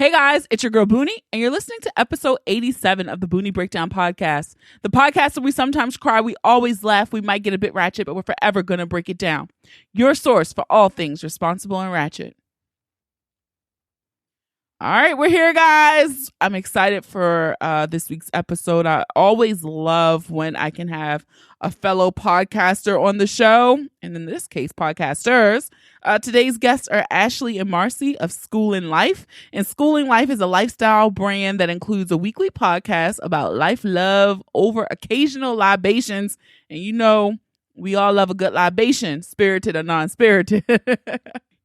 Hey guys, it's your girl Boonie, and you're listening to episode 87 of the Boonie Breakdown podcast. The podcast that we sometimes cry, we always laugh, we might get a bit ratchet, but we're forever gonna break it down. Your source for all things responsible and ratchet. All right, we're here, guys. I'm excited for this week's episode. I always love when I can have a fellow podcaster on the show, and in this case, podcasters. Today's guests are Ashley and Marcy of Schoolin Life, and Schoolin Life is a lifestyle brand that includes a weekly podcast about life, love, over occasional libations, and you know, we all love a good libation, spirited or non-spirited.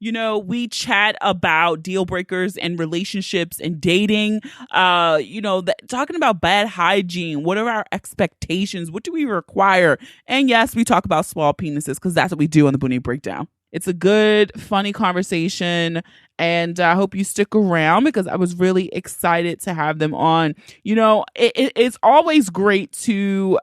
You know, we chat about deal breakers and relationships and dating, talking about bad hygiene. What are our expectations? What do we require? And yes, we talk about small penises because that's what we do on the Boonie Breakdown. It's a good, funny conversation, and I hope you stick around because I was really excited to have them on. You know, it's always great to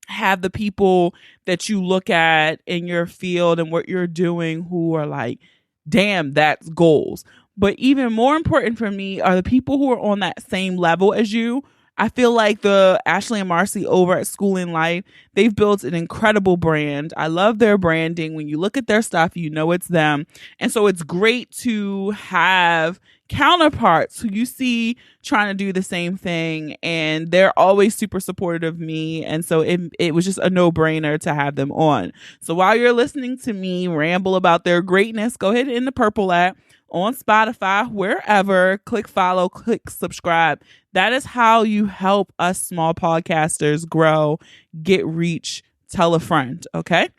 have the people that you look at in your field and what you're doing who are like, damn, that's goals. But even more important for me are the people who are on that same level as you. I feel like the Ashley and Marcy over at Schoolin Life, they've built an incredible brand. I love their branding. When you look at their stuff, you know it's them. And so it's great to have counterparts who you see trying to do the same thing, and they're always super supportive of me, and so it was just a no-brainer to have them on. So while you're listening to me ramble about their greatness, go ahead and in the purple app on Spotify, wherever, click follow, click subscribe. That is how you help us small podcasters grow, get reach, tell a friend, okay?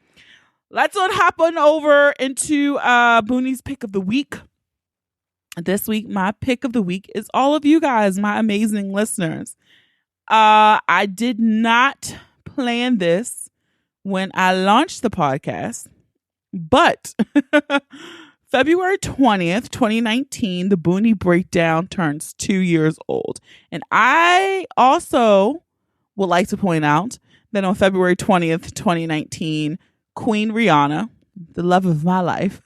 Let's hop on over into Boonie's pick of the week. This week, my pick of the week is all of you guys, my amazing listeners. I did not plan this when I launched the podcast, but February 20th, 2019, the Boonie Breakdown turns 2 years old. And I also would like to point out that on February 20th, 2019, Queen Rihanna, the love of my life,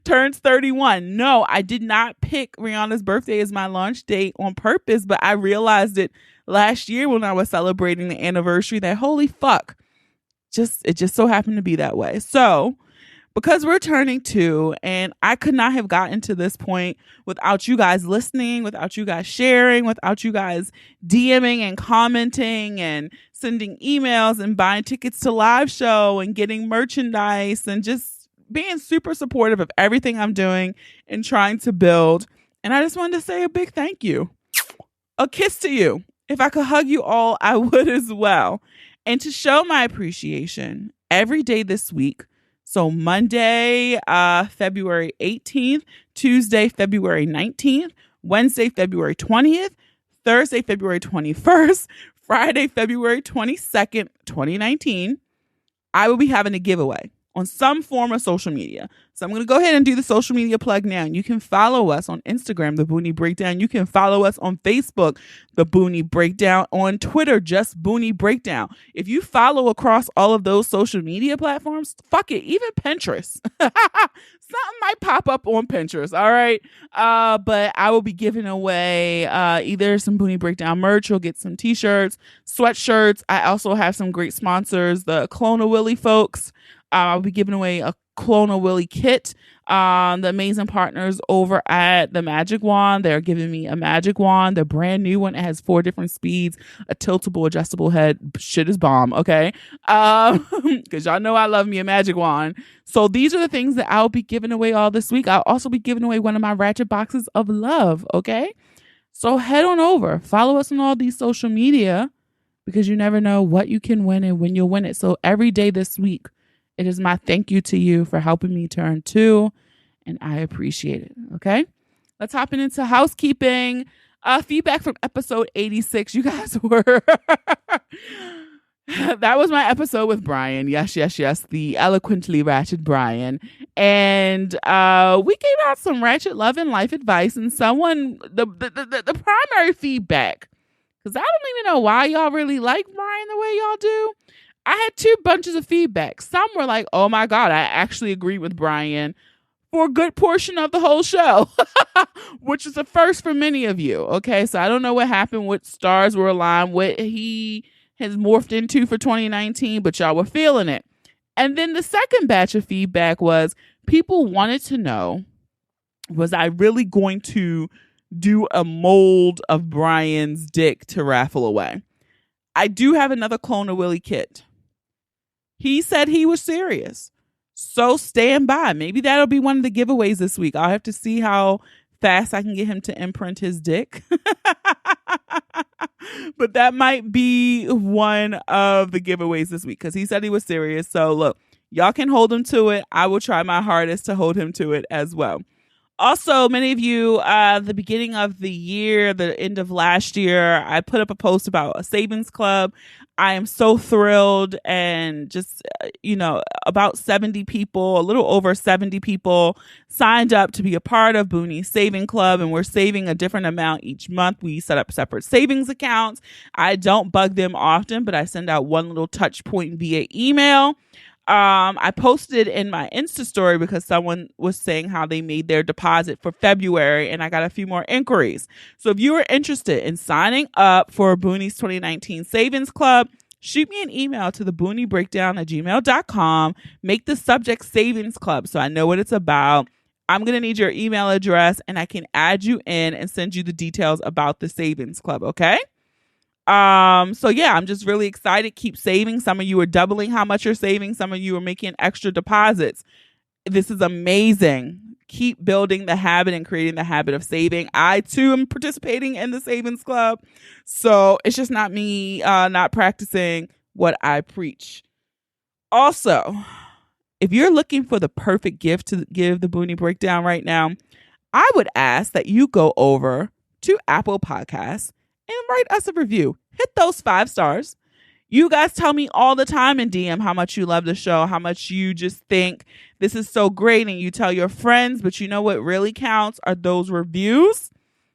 turns 31. No, I did not pick Rihanna's birthday as my launch date on purpose, but I realized it last year when I was celebrating the anniversary that holy fuck, it just so happened to be that way. So because we're turning 2, and I could not have gotten to this point without you guys listening, without you guys sharing, without you guys DMing and commenting and sending emails and buying tickets to live show and getting merchandise and just being super supportive of everything I'm doing and trying to build. And I just wanted to say a big thank you. A kiss to you. If I could hug you all, I would as well. And to show my appreciation, every day this week, so Monday, February 18th, Tuesday, February 19th, Wednesday, February 20th, Thursday, February 21st, Friday, February 22nd, 2019, I will be having a giveaway on some form of social media. So I'm going to go ahead and do the social media plug now. You can follow us on Instagram, The Boonie Breakdown. You can follow us on Facebook, The Boonie Breakdown. On Twitter, just Boonie Breakdown. If you follow across all of those social media platforms, fuck it, even Pinterest. Something might pop up on Pinterest, all right? But I will be giving away either some Boonie Breakdown merch. You'll get some t-shirts, sweatshirts. I also have some great sponsors, the Clone Willy folks. I'll be giving away a Clone Willy kit. The amazing partners over at the Magic Wand, they're giving me a Magic Wand, the brand new one. It has 4 different speeds, a tiltable, adjustable head. Shit is bomb, okay? Because y'all know I love me a Magic Wand. So these are the things that I'll be giving away all this week. I'll also be giving away one of my ratchet boxes of love, okay? So head on over, follow us on all these social media, because you never know what you can win and when you'll win it. So every day this week, it is my thank you to you for helping me turn 2, and I appreciate it, okay? Let's hop into housekeeping. Feedback from episode 86. You guys were... That was my episode with Brian. Yes, the eloquently ratchet Brian. And we gave out some ratchet love and life advice, and someone... The primary feedback, because I don't even know why y'all really like Brian the way y'all do. I had 2 bunches of feedback. Some were like, oh my God, I actually agree with Brian for a good portion of the whole show. which is a first for many of you. Okay, so I don't know what happened, what stars were aligned, what he has morphed into for 2019, but y'all were feeling it. And then the second batch of feedback was people wanted to know, was I really going to do a mold of Brian's dick to raffle away? I do have another clone of Willie kit. He said he was serious. So stand by. Maybe that'll be one of the giveaways this week. I'll have to see how fast I can get him to imprint his dick. But that might be one of the giveaways this week because he said he was serious. So look, y'all can hold him to it. I will try my hardest to hold him to it as well. Also, many of you, the beginning of the year, the end of last year, I put up a post about a savings club. I am so thrilled, and just, about 70 people, a little over 70 people signed up to be a part of Boonie's Saving Club, and we're saving a different amount each month. We set up separate savings accounts. I don't bug them often, but I send out one little touch point via email. I posted in my Insta story because someone was saying how they made their deposit for February, and I got a few more inquiries. So if you are interested in signing up for Boonie's 2019 Savings Club, shoot me an email to theboonieBreakdown@gmail.com. Make the subject Savings Club so I know what it's about. I'm going to need your email address, and I can add you in and send you the details about the Savings Club, okay? So yeah, I'm just really excited. Keep saving. Some of you are doubling how much you're saving. Some of you are making extra deposits. This is amazing. Keep building the habit and creating the habit of saving. I too am participating in the savings club. So it's just not me, not practicing what I preach. Also, if you're looking for the perfect gift to give the Boonie Breakdown right now, I would ask that you go over to Apple Podcasts and write us a review. Hit those 5 stars. You guys tell me all the time in DM how much you love the show, how much you just think this is so great, and you tell your friends, but you know what really counts are those reviews.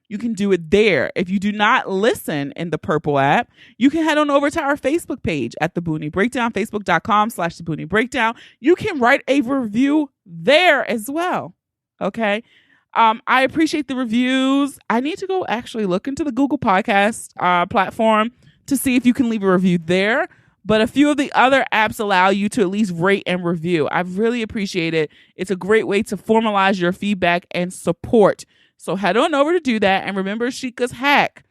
You can do it there. If you do not listen in the Purple app, you can head on over to our Facebook page at The Boonie Breakdown, facebook.com/The Boonie Breakdown. You can write a review there as well. Okay. I appreciate the reviews. I need to go actually look into the Google Podcast platform to see if you can leave a review there. But a few of the other apps allow you to at least rate and review. I really appreciate it. It's a great way to formalize your feedback and support. So head on over to do that. And remember Sheikah's hack.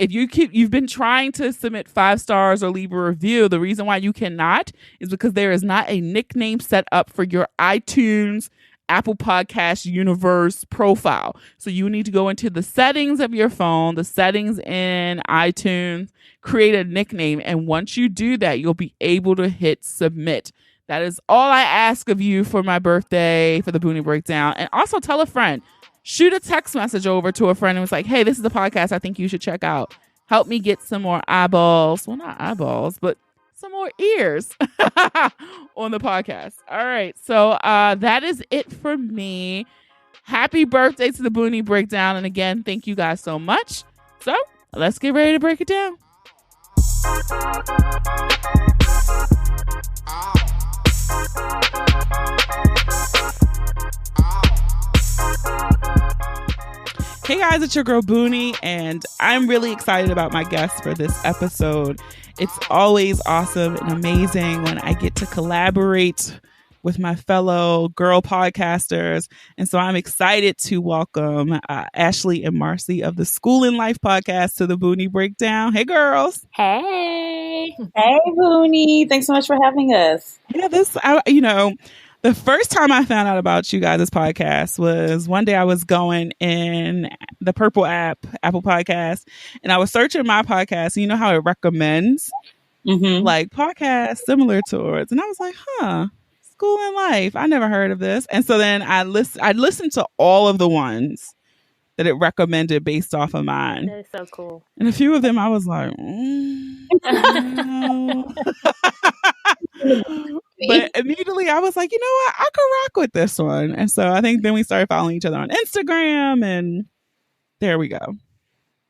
If you've been trying to submit 5 stars or leave a review, the reason why you cannot is because there is not a nickname set up for your iTunes Apple Podcast universe profile. So you need to go into the settings of your phone, the settings in iTunes, create a nickname. And once you do that, you'll be able to hit submit. That is all I ask of you for my birthday, for the Boonie Breakdown. And also tell a friend, shoot a text message over to a friend and was like, hey, this is the podcast I think you should check out. Help me get some more eyeballs. Well, not eyeballs, but some more ears on the podcast. All right. So that is it for me. Happy birthday to the Boonie Breakdown. And again, thank you guys so much. So let's get ready to break it down. Hey guys, it's your girl Boonie, and I'm really excited about my guests for this episode. It's always awesome and amazing when I get to collaborate with my fellow girl podcasters. And so I'm excited to welcome Ashley and Marcy of the Schoolin Life podcast to the Boonie Breakdown. Hey girls. Hey. Hey Boonie. Thanks so much for having us. Yeah, the first time I found out about you guys' podcast was one day I was going in the Purple app, Apple Podcast, and I was searching my podcast. And you know how it recommends like podcasts similar to ours. And I was like, Schoolin Life. I never heard of this. And so then I listened to all of the ones that it recommended based off of mine. That is so cool. And a few of them I was like, no. But immediately I was like, you know what? I could rock with this one. And so I think then we started following each other on Instagram, and there we go.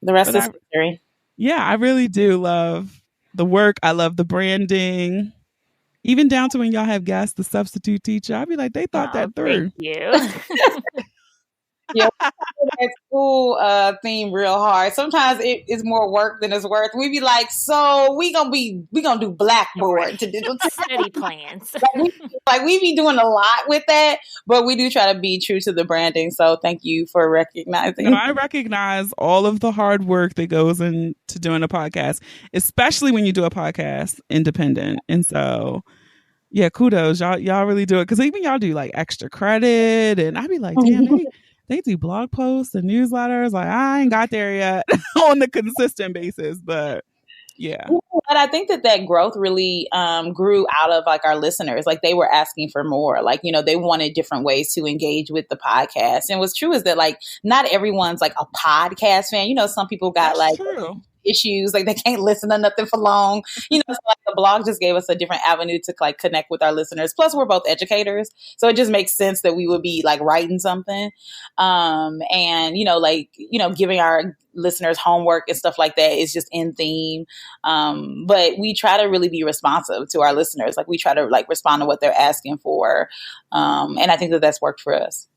The rest is history. Yeah, I really do love the work. I love the branding. Even down to when y'all have guests, the substitute teacher, I'd be like, they thought that through. Thank you. that school theme real hard. Sometimes it is more work than it's worth. We be like, so we gonna do Blackboard to digital study plans. we be doing a lot with that, but we do try to be true to the branding. So thank you for recognizing. No, I recognize all of the hard work that goes into doing a podcast, especially when you do a podcast independent. And so, yeah, kudos, y'all really do it, because even y'all do like extra credit, and I'd be like, damn, they do blog posts and newsletters. Like, I ain't got there yet on the consistent basis, but yeah. But I think that growth really grew out of like our listeners. Like they were asking for more. Like, they wanted different ways to engage with the podcast. And what's true is that like not everyone's like a podcast fan. Some people got That's like true. issues, like they can't listen to nothing for long. So like the blog just gave us a different avenue to like connect with our listeners. Plus we're both educators, so it just makes sense that we would be like writing something and giving our listeners homework and stuff like that is just in theme, but we try to really be responsive to our listeners. Like we try to like respond to what they're asking for, and I think that that's worked for us.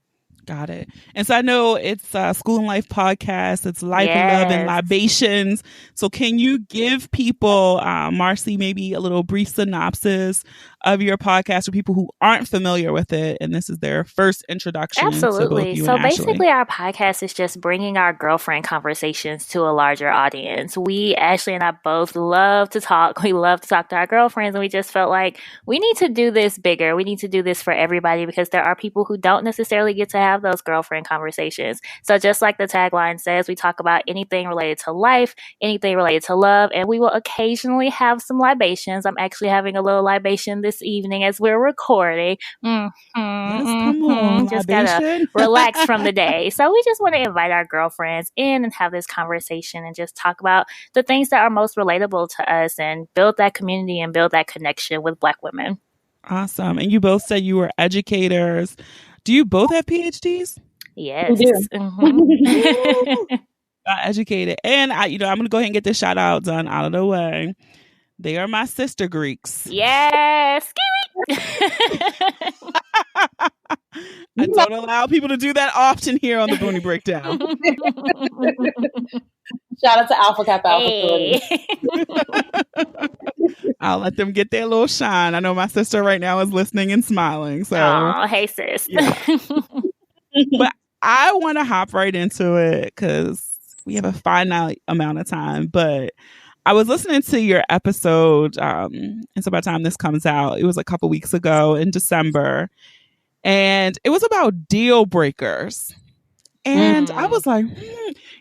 Got it. And so I know it's Schoolin Life podcast. It's life, love, and libations. So can you give people, Marcy, maybe a little brief synopsis of your podcast for people who aren't familiar with it, and this is their first introduction? Absolutely. So basically, our podcast is just bringing our girlfriend conversations to a larger audience. We, Ashley and I, both love to talk. We love to talk to our girlfriends, and we just felt like we need to do this bigger. We need to do this for everybody, because there are people who don't necessarily get to have those girlfriend conversations. So just like the tagline says, we talk about anything related to life, anything related to love, and we will occasionally have some libations. I'm actually having a little libation this evening as we're recording. Come on, just libation. gotta relax from the day. So we just want to invite our girlfriends in and have this conversation and just talk about the things that are most relatable to us and build that community and build that connection with Black women. Awesome. And you both said you were educators. Do you both have PhDs? Yes. Educated. And I'm going to go ahead and get this shout out done out of the way. They are my sister Greeks. Yes. I don't allow people to do that often here on the Boonie Breakdown. Shout out to Alpha Kappa Alpha. Hey. I'll let them get their little shine. I know my sister right now is listening and smiling. So, oh, hey sis. Yeah. But I want to hop right into it because we have a finite amount of time. But I was listening to your episode, and so by the time this comes out, it was a couple weeks ago in December, and it was about deal breakers. And I was like,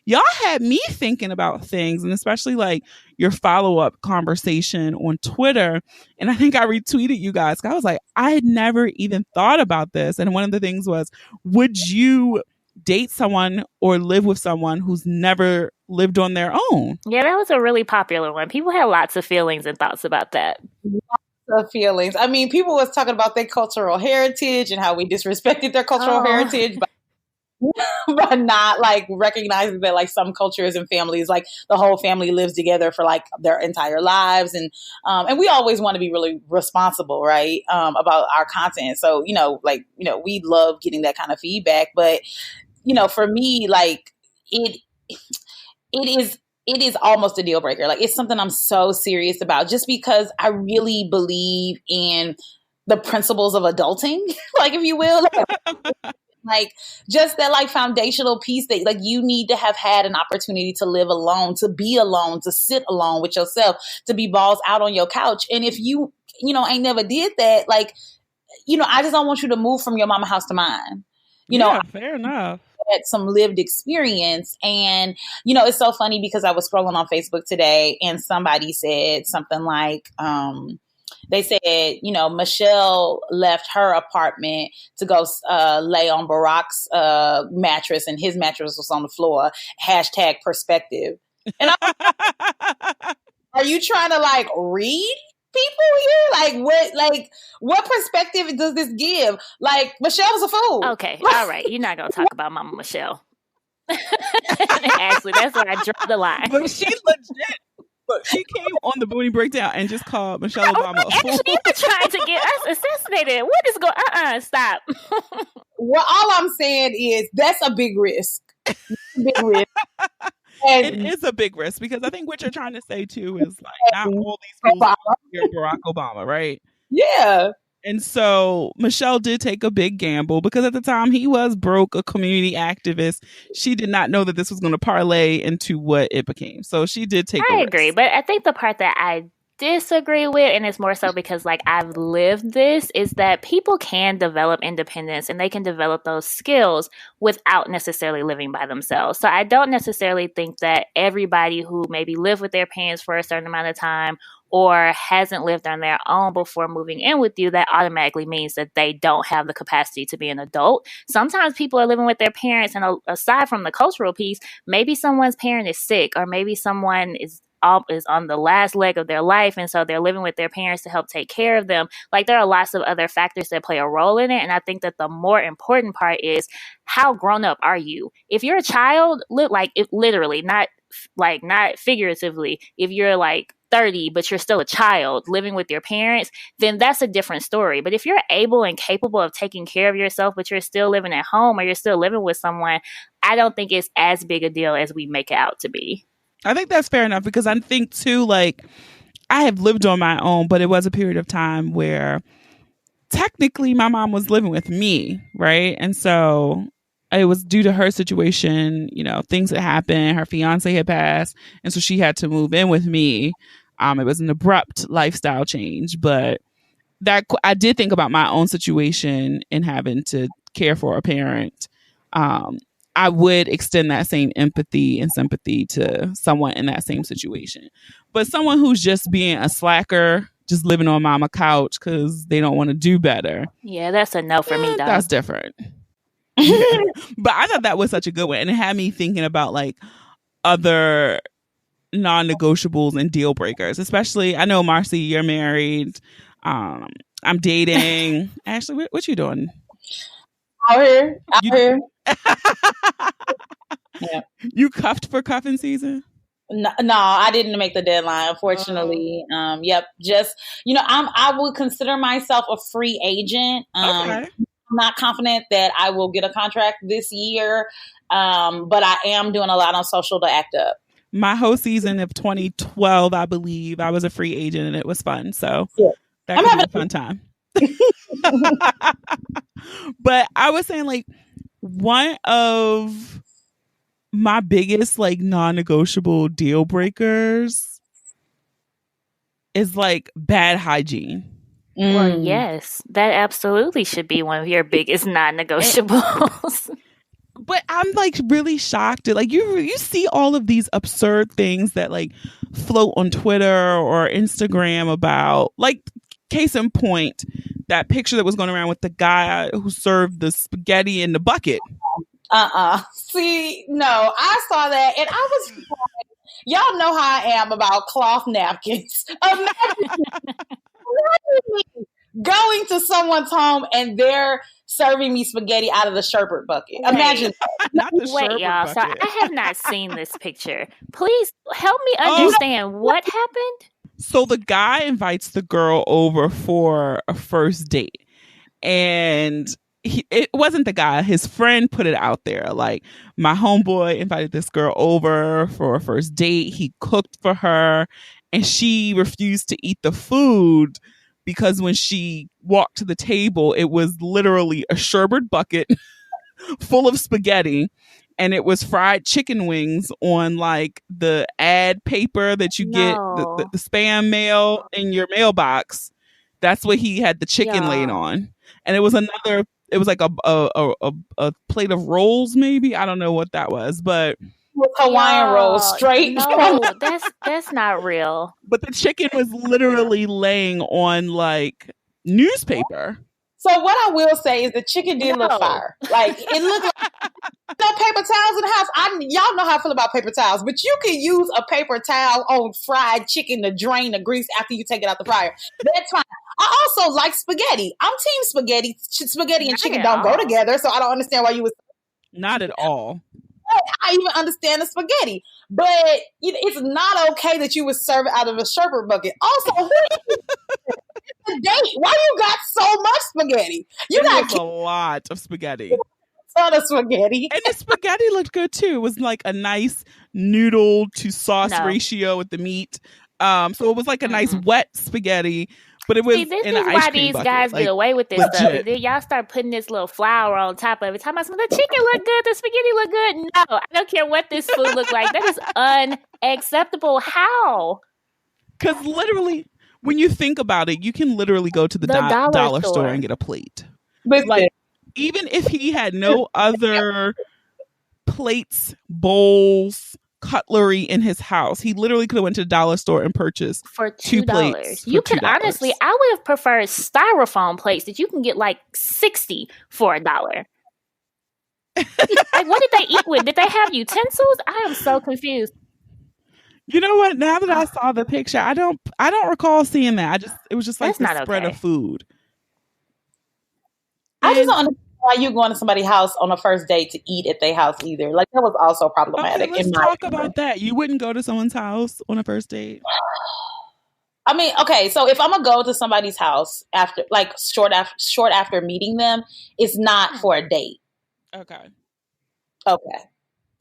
y'all had me thinking about things, and especially like your follow-up conversation on Twitter. And I think I retweeted you guys. I was like, I had never even thought about this. And one of the things was, would you date someone or live with someone who's never lived on their own? Yeah, that was a really popular one. People had lots of feelings and thoughts about that. Of feelings. I mean, people was talking about their cultural heritage and how we disrespected their cultural heritage by not like recognizing that like some cultures and families, like the whole family lives together for like their entire lives. And we always want to be really responsible, right? About our content. So, we love getting that kind of feedback, but for me, like it is almost a deal breaker. Like it's something I'm so serious about just because I really believe in the principles of adulting, like if you will. Like just that like foundational piece that like you need to have had an opportunity to live alone, to be alone, to sit alone with yourself, to be balls out on your couch. And if you ain't never did that, like, I just don't want you to move from your mama house to mine. Fair enough. Had some lived experience. And, it's so funny because I was scrolling on Facebook today and somebody said something like, they said, Michelle left her apartment to go lay on Barack's mattress and his mattress was on the floor. #perspective. And are you trying to like read people here? What perspective does this give? Like Michelle's a fool. Okay. All right. You're not going to talk about Mama Michelle. Actually, that's where I draw the line. But she legit. But she came on the Boonie Breakdown and just called Michelle Obama a fool. Actually, you're trying to get us assassinated. What is going? Stop. Well, all I'm saying is that's a big risk. Big risk. It And, is a big risk because I think what you're trying to say too is like not all these schools hear Barack Obama, right? yeah. And so Michelle did take a big gamble because at the time he was broke, a community activist. She did not know that this was going to parlay into what it became. So she did take a I risk. agree, but I think the part that I disagree with, and it's more so because like I've lived this, is that people can develop independence and they can develop those skills without necessarily living by themselves. So I don't necessarily think that everybody who maybe lived with their parents for a certain amount of time or hasn't lived on their own before moving in with you, that automatically means that they don't have the capacity to be an adult. Sometimes people are living with their parents, and aside from the cultural piece, maybe someone's parent is sick, or maybe someone is on the last leg of their life, and so they're living with their parents to help take care of them. Like, there are lots of other factors that play a role in it, and I think that the more important part is how grown up are you? If you're a child, if literally, not figuratively, if you're like 30 but you're still a child living with your parents, then that's a different story. But if you're able and capable of taking care of yourself but you're still living at home or you're still living with someone, I don't think it's as big a deal as we make it out to be. I think that's fair enough because I think too, like, I have lived on my own, but it was a period of time where technically my mom was living with me, right? And so it was due to her situation, you know, things that happened. Her fiance had passed, and so she had to move in with me. It was an abrupt lifestyle change, but that I did think about my own situation in having to care for a parent. I would extend that same empathy and sympathy to someone in that same situation. But someone who's just being a slacker, just living on mama couch because they don't want to do better. Yeah, that's a no for me, dog. That's different. Yeah. But I thought that was such a good one. And it had me thinking about like other non-negotiables and deal breakers. Especially, I know, Marcy, you're married. I'm dating. Ashley, what you doing? Out here. Yeah. You cuffed for cuffing season? No, I didn't make the deadline, unfortunately. Yep. Just, I would consider myself a free agent. Okay. I'm not confident that I will get a contract this year. But I am doing a lot on social to act up. My whole season of 2012, I believe, I was a free agent and it was fun. So that was a fun time. But I was saying, like, one of my biggest like non-negotiable deal breakers is like bad hygiene. Well, yes, that absolutely should be one of your biggest non-negotiables. But I'm like really shocked at like you see all of these absurd things that like float on Twitter or Instagram about, like, case in point, that picture that was going around with the guy who served the spaghetti in the bucket. See, no, I saw that and I was y'all know how I am about cloth napkins. Imagine going to someone's home and they're serving me spaghetti out of the sherbet bucket. Imagine. Not the Wait, sherbet y'all. bucket. So I have not seen this picture. Please help me understand what happened. So the guy invites the girl over for a first date, and it wasn't the guy. His friend put it out there. Like, my homeboy invited this girl over for a first date. He cooked for her, and she refused to eat the food because when she walked to the table, it was literally a sherbet bucket full of spaghetti. And it was fried chicken wings on like the ad paper that you get, the spam mail in your mailbox. That's what he had the chicken laid on. And it was like a plate of rolls, maybe. I don't know what that was, but Hawaiian rolls straight. No, that's not real. But the chicken was literally laying on like newspaper. So what I will say is the chicken did look fire. Like, it looked like no paper towels in the house. Y'all know how I feel about paper towels, but you can use a paper towel on fried chicken to drain the grease after you take it out the fryer. That's fine. I also like spaghetti. I'm team spaghetti. Spaghetti and chicken don't go together, so I don't understand why you would. Not at all. I even understand the spaghetti, but it's not okay that you would serve it out of a sherbet bucket. Also, why you got so much spaghetti? You got a lot of spaghetti. ton of spaghetti. And the spaghetti looked good too. It was like a nice noodle to sauce No. ratio with the meat. So it was like a nice wet spaghetti, but it was See, this in is an why ice cream these bucket. guys Like, get away with this stuff. legit. And then y'all start putting this little flour on top of it. Talking about the chicken look good, the spaghetti look good. No, I don't care what this food look like. That is unacceptable. How? Because literally, when you think about it, you can literally go to the dollar store and get a plate. Listen, Like, even if he had no other plates, bowls, cutlery in his house, he literally could have went to the dollar store and purchased For two $2. plates. You for could $2. honestly, I would have preferred styrofoam plates that you can get like 60 for $1. Like, what did they eat with? Did they have utensils? I am so confused. You know what? Now that I saw the picture, I don't recall seeing that. It was just like That's this not spread okay. of food. I just don't understand why you going to somebody's house on a first date to eat at their house either. Like, that was also problematic. Okay, let's talk about that. You wouldn't go to someone's house on a first date? I mean, okay, so if I'm gonna go to somebody's house after, like, short after meeting them, it's not for a date. Okay.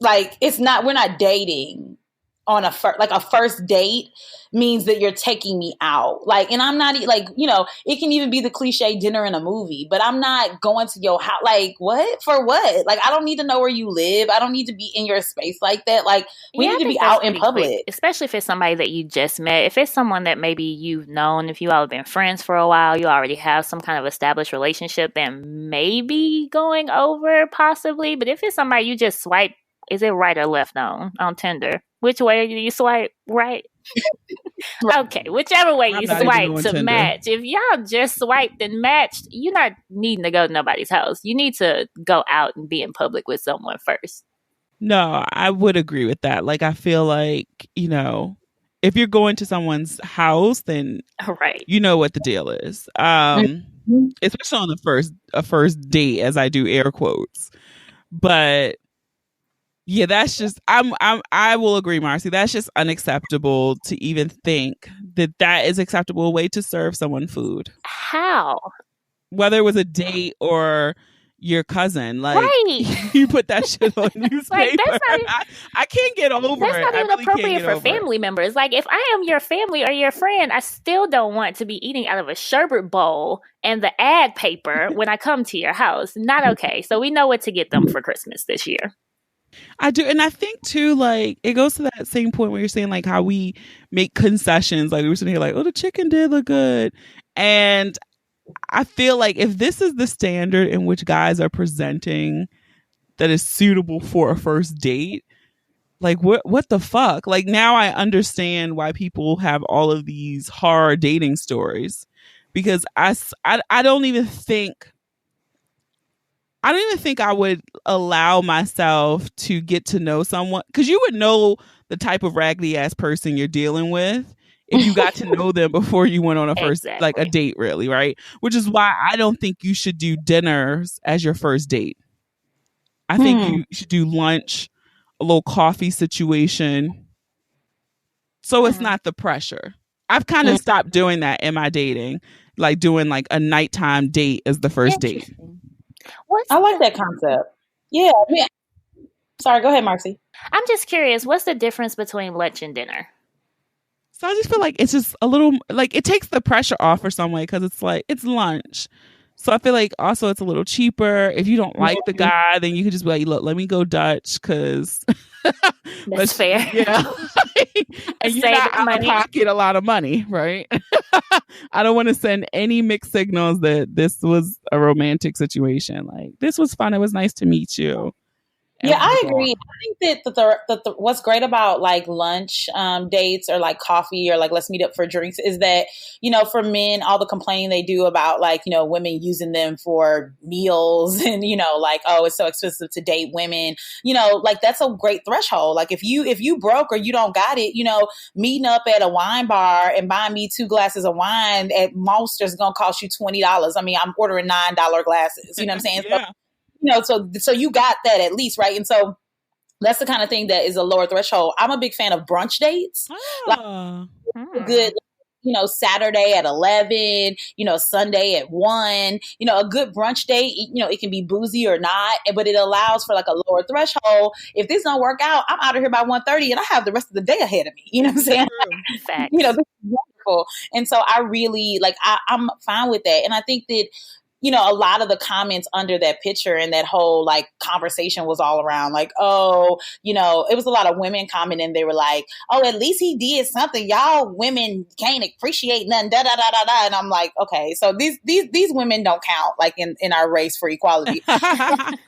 Like, it's not. We're not dating on a first date means that you're taking me out. Like, and I'm not like, you know, it can even be the cliche dinner in a movie, but I'm not going to your house. Like, what? For what? Like, I don't need to know where you live. I don't need to be in your space like that. Like, we need to be out in public. Quick, especially if it's somebody that you just met. If it's someone that maybe you've known, if you all have been friends for a while, you already have some kind of established relationship, then maybe going over possibly. But if it's somebody you just swipe, is it right or left on Tinder? Which way do you swipe? Right? Okay, whichever way you swipe to match. If y'all just swiped and matched, you're not needing to go to nobody's house. You need to go out and be in public with someone first. No, I would agree with that. Like, I feel like, you know, if you're going to someone's house, then you know what the deal is. Especially on a first date, as I do air quotes. But yeah, that's just I will agree, Marcy. That's just unacceptable to even think that is acceptable way to serve someone food. How? Whether it was a date or your cousin, like, you put that shit on newspaper. Like, I can't get over it. That's not even appropriate for family members. Like, if I am your family or your friend, I still don't want to be eating out of a sherbet bowl and the ad paper when I come to your house. Not okay. So we know what to get them for Christmas this year. I do. And I think too, like, it goes to that same point where you're saying, like, how we make concessions. Like, we were sitting here like, oh, the chicken did look good. And I feel like if this is the standard in which guys are presenting that is suitable for a first date, like, what the fuck? Like, now I understand why people have all of these horror dating stories, because I don't even think I would allow myself to get to know someone, because you would know the type of raggedy ass person you're dealing with if you got to know them before you went on a first, like, a date, really, right? Which is why I don't think you should do dinners as your first date. I think you should do lunch, a little coffee situation, so it's not the pressure. I've kind of stopped doing that in my dating, like doing like a nighttime date as the first date. I like that concept. Yeah. Sorry, go ahead, Marcy. I'm just curious, what's the difference between lunch and dinner? So I just feel like it's just a little, like, it takes the pressure off for some way, because it's like, it's lunch. So I feel like also it's a little cheaper. If you don't like the guy, then you can just be like, look, let me go Dutch, because that's fair. Yeah. And you're not out of pocket a lot of money, right? I don't want to send any mixed signals that this was a romantic situation. Like, this was fun. It was nice to meet you. Yeah, I agree. I think that what's great about, like, lunch dates or like coffee or like let's meet up for drinks is that, you know, for men, all the complaining they do about, like, you know, women using them for meals and, you know, like, oh, it's so expensive to date women, you know, like, that's a great threshold. Like, if you broke or you don't got it, you know, meeting up at a wine bar and buying me 2 glasses of wine at most is going to cost you $20. I mean, I'm ordering $9 glasses, you know what I'm saying? Yeah. So, you know, so you got that at least, right? And so that's the kind of thing that is a lower threshold. I'm a big fan of brunch dates. Like, good, Saturday at 11, Sunday at 1, a good brunch date, it can be boozy or not, but it allows for like a lower threshold. If this don't work out, I'm out of here by 1:30 and I have the rest of the day ahead of me. You know what I'm saying? Facts. This is wonderful. And so I really I'm fine with that. And I think that a lot of the comments under that picture and that whole like conversation was all around like, oh, it was a lot of women commenting. They were like, oh, at least he did something. Y'all women can't appreciate nothing. Da da da da da. And I'm like, okay, so these women don't count like in our race for equality. What's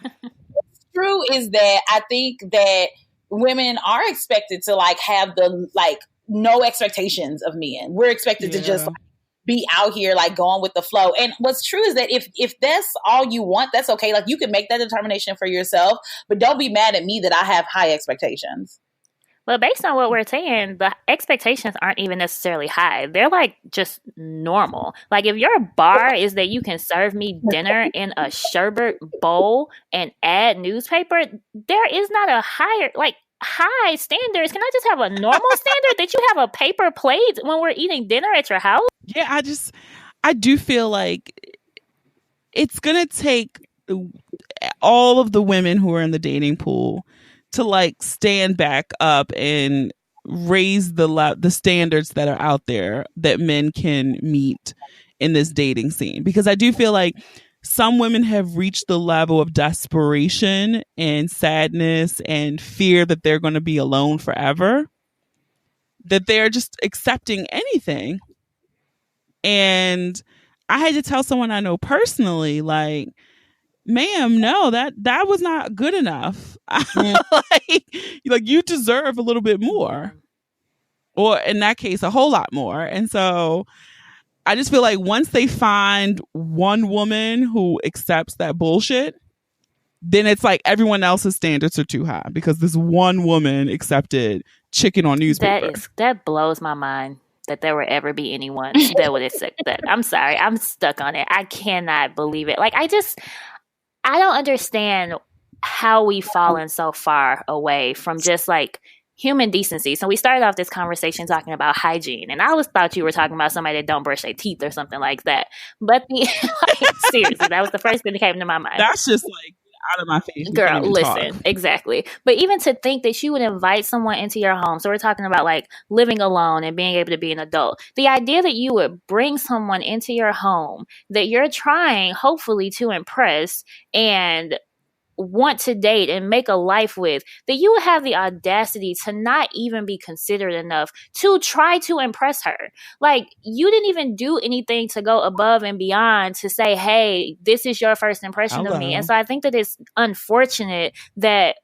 true is that I think that women are expected to like have the like no expectations of men. We're expected to just like, be out here like going with the flow. And what's true is that if that's all you want, that's okay. Like you can make that determination for yourself, but don't be mad at me that I have high expectations. Well, based on what we're saying, the expectations aren't even necessarily high. They're like just normal. Like if your bar is that you can serve me dinner in a sherbet bowl and add newspaper, there is not a high standards. Can I just have a normal standard that you have a paper plate when we're eating dinner at your house? Yeah, I do feel like it's going to take all of the women who are in the dating pool to like stand back up and raise the standards that are out there that men can meet in this dating scene. Because I do feel like some women have reached the level of desperation and sadness and fear that they're going to be alone forever, that they're just accepting anything. And I had to tell someone I know personally, like, ma'am, no, that was not good enough. like you deserve a little bit more, or in that case, a whole lot more. And so I just feel like once they find one woman who accepts that bullshit, then it's like everyone else's standards are too high because this one woman accepted chicken on newspaper. That blows my mind. That there would ever be anyone that would accept that. I'm sorry. I'm stuck on it. I cannot believe it. Like, I don't understand how we've fallen so far away from just like human decency. So we started off this conversation talking about hygiene, and I always thought you were talking about somebody that don't brush their teeth or something like that. But seriously, that was the first thing that came to my mind. That's just like out of my face. Girl, listen, talk. Exactly. But even to think that you would invite someone into your home, so we're talking about like living alone and being able to be an adult. The idea that you would bring someone into your home that you're trying, hopefully, to impress and want to date and make a life with, that you would have the audacity to not even be considerate enough to try to impress her. Like, you didn't even do anything to go above and beyond to say, hey, this is your first impression of me. And so I think that it's unfortunate that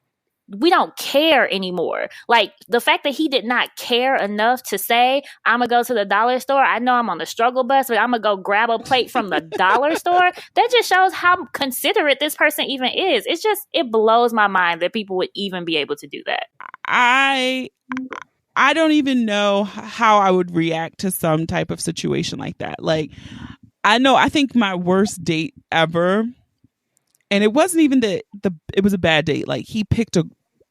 we don't care anymore. Like, the fact that he did not care enough to say, I'm going to go to the dollar store. I know I'm on the struggle bus, but I'm going to go grab a plate from the dollar store. That just shows how considerate this person even is. It blows my mind that people would even be able to do that. I don't even know how I would react to some type of situation like that. Like, I think my worst date ever, and it wasn't even it was a bad date. Like, he picked a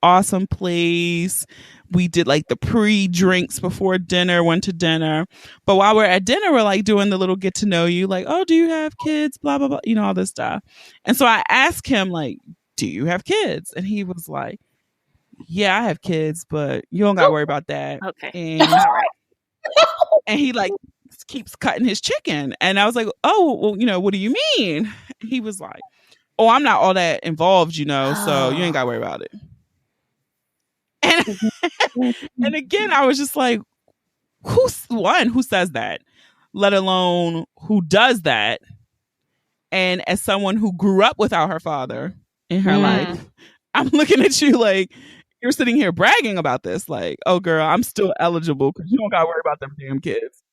awesome place. We did like the pre-drinks before dinner, went to dinner. But while we're at dinner, we're like doing the little get to know you, like, oh, do you have kids? Blah, blah, blah, all this stuff. And so I asked him, like, do you have kids? And he was like, yeah, I have kids, but you don't got to worry about that. Okay. And, all right. And he like keeps cutting his chicken. And I was like, oh, well, what do you mean? He was like, oh, I'm not all that involved, so you ain't got to worry about it. And again, I was just like, who says that, let alone who does that? And as someone who grew up without her father in her life, I'm looking at you like you're sitting here bragging about this. Like, oh, girl, I'm still eligible because you don't got to worry about them damn kids.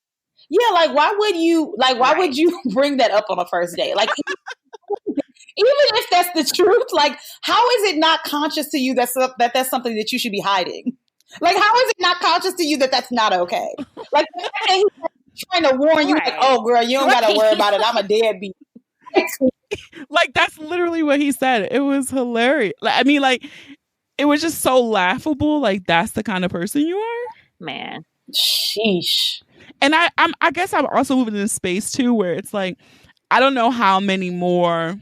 Yeah, like, why would you bring that up on a first date? Like, even if that's the truth, like, how is it not conscious to you that's something that you should be hiding? Like, how is it not conscious to you that that's not okay? Like, he's trying to warn you, like, oh, girl, you don't got to worry about it. I'm a deadbeat. Like, that's literally what he said. It was hilarious. I mean, like, it was just so laughable. Like, that's the kind of person you are? Man. Sheesh. And I guess I'm also moving in a space too where it's like, I don't know how many more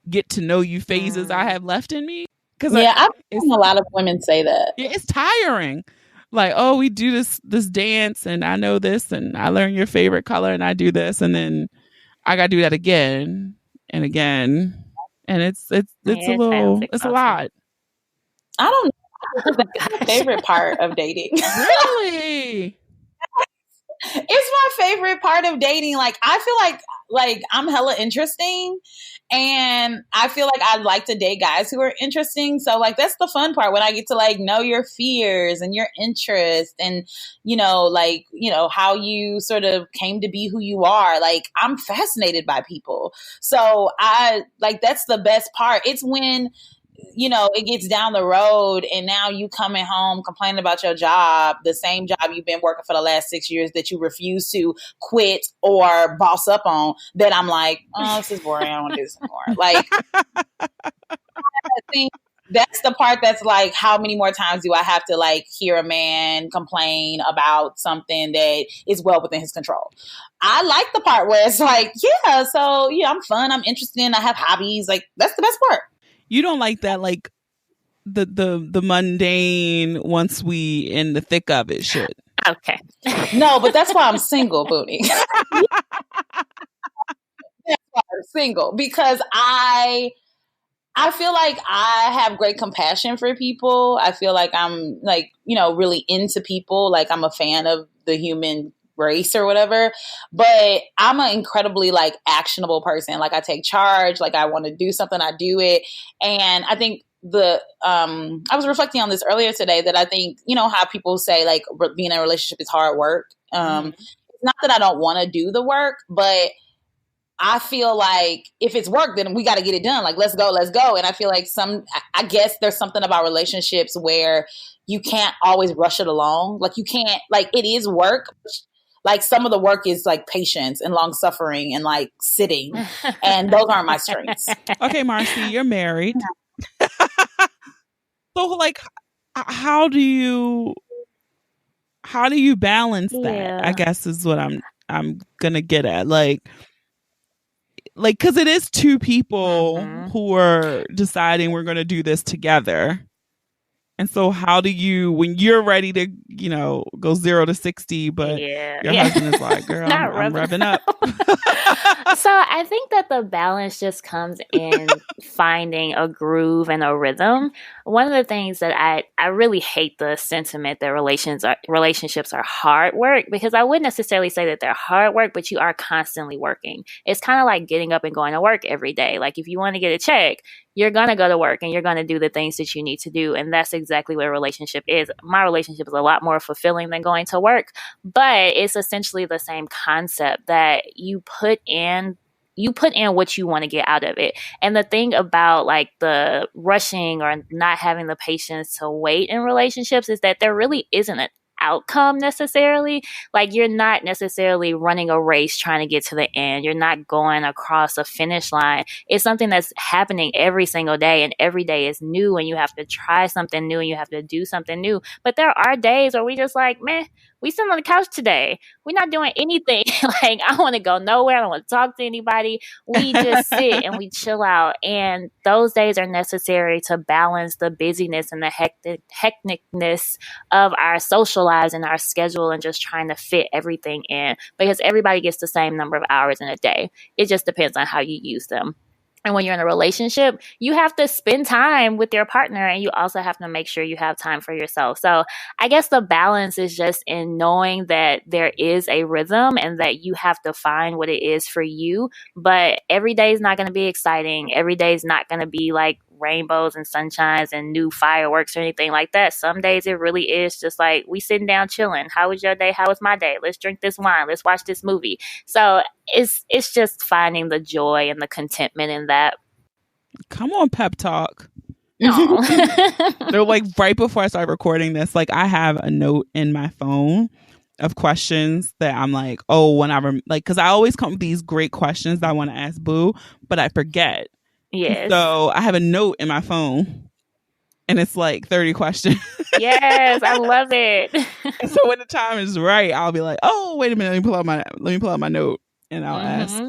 get to know you phases I have left in me. Because Yeah, I've seen a lot of women say that. It's tiring. Like, oh, we do this dance and I know this and I learn your favorite color and I do this and then I gotta do that again and again. And it's a lot. I don't know. That's my favorite part of dating. Really? It's my favorite part of dating. Like, I feel like I'm hella interesting, and I feel like I'd like to date guys who are interesting. So like, that's the fun part when I get to like know your fears and your interests and, how you sort of came to be who you are. Like, I'm fascinated by people. So that's the best part. It's when, it gets down the road and now you coming home complaining about your job, the same job you've been working for the last 6 years that you refuse to quit or boss up on, that I'm like, oh, this is boring. I don't want to do this anymore. Like, I think that's the part that's like, how many more times do I have to like hear a man complain about something that is well within his control? I like the part where it's like, yeah, so yeah, I'm fun. I'm interested. I have hobbies. Like, that's the best part. You don't like that, like the mundane once we in the thick of it shit. Okay. No, but that's why I'm single, Boonie. That's why I'm single, because I feel like I have great compassion for people. I feel like I'm like, really into people. Like, I'm a fan of the human race or whatever, but I'm an incredibly like actionable person. Like, I take charge, like I want to do something, I do it. And I think I was reflecting on this earlier today, that I think, how people say like being in a relationship is hard work. It's not that I don't want to do the work, but I feel like if it's work, then we got to get it done. Like, let's go. And I feel like I guess there's something about relationships where you can't always rush it along. Like, you can't, like, it is work. Like, some of the work is like patience and long suffering and like sitting, and those aren't my strengths. Okay, Marcy, you're married. So like, how do you balance that? Yeah. I guess is what I'm gonna get at. Like, because it is two people who are deciding we're gonna do this together. And so how do you, when you're ready to, go 0 to 60, but your husband is like, girl, I'm revving up. So I think that the balance just comes in finding a groove and a rhythm. One of the things that I really hate the sentiment that relationships are hard work, because I wouldn't necessarily say that they're hard work, but you are constantly working. It's kind of like getting up and going to work every day. Like, if you want to get a check, you're going to go to work and you're going to do the things that you need to do. And that's exactly what a relationship is. My relationship is a lot more fulfilling than going to work, but it's essentially the same concept that you put in what you want to get out of it. And the thing about like the rushing or not having the patience to wait in relationships is that there really isn't an outcome necessarily. Like, you're not necessarily running a race trying to get to the end. You're not going across a finish line. It's something that's happening every single day, and every day is new, and you have to try something new and you have to do something new. But there are days where we just like, man, we sit on the couch today. We're not doing anything. Like, I want to go nowhere. I don't want to talk to anybody. We just sit and we chill out. And those days are necessary to balance the busyness and the hecticness of our social lives and our schedule, and just trying to fit everything in, because everybody gets the same number of hours in a day. It just depends on how you use them. And when you're in a relationship, you have to spend time with your partner, and you also have to make sure you have time for yourself. So I guess the balance is just in knowing that there is a rhythm and that you have to find what it is for you. But every day is not going to be exciting. Every day is not going to be like rainbows and sunshines and new fireworks or anything like that. Some days it really is just like, we sitting down chilling. How was your day? How was my day? Let's drink this wine. Let's watch this movie. So it's just finding the joy and the contentment in that. Come on, pep talk. No. They're like, right before I started recording this, like, I have a note in my phone of questions that I'm like, oh, when because I always come with these great questions that I want to ask Boo, but I forget. Yes. So I have a note in my phone and it's like 30 questions. Yes, I love it. And so when the time is right, I'll be like, oh, wait a minute, let me pull out my note, and I'll ask.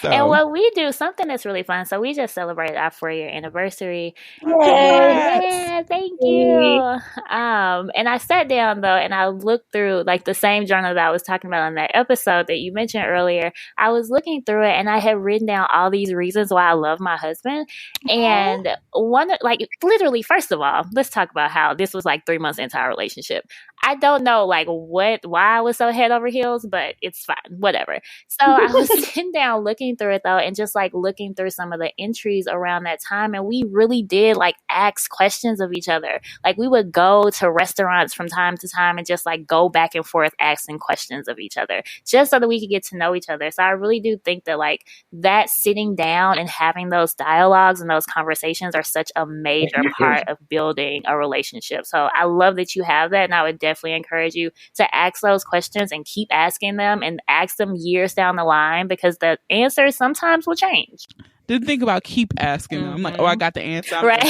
So. And what we do, something that's really fun. So we just celebrated our 4-year anniversary. Yes. Yeah, thank you. And I sat down though, and I looked through like the same journal that I was talking about in that episode that you mentioned earlier. I was looking through it, and I had written down all these reasons why I love my husband. And one, like literally, first of all, let's talk about how this was like 3 months into our relationship. I don't know like why I was so head over heels, but it's fine, whatever. So I was sitting down looking through it though, and just like looking through some of the entries around that time, and we really did like ask questions of each other. Like we would go to restaurants from time to time and just like go back and forth asking questions of each other, just so that we could get to know each other. So I really do think that like that sitting down and having those dialogues and those conversations are such a major part of building a relationship. So I love that you have that, and I would definitely encourage you to ask those questions and keep asking them, and ask them years down the line, because the answers sometimes will change. Didn't think about keep asking them. I'm like, oh, I got the answer. Right.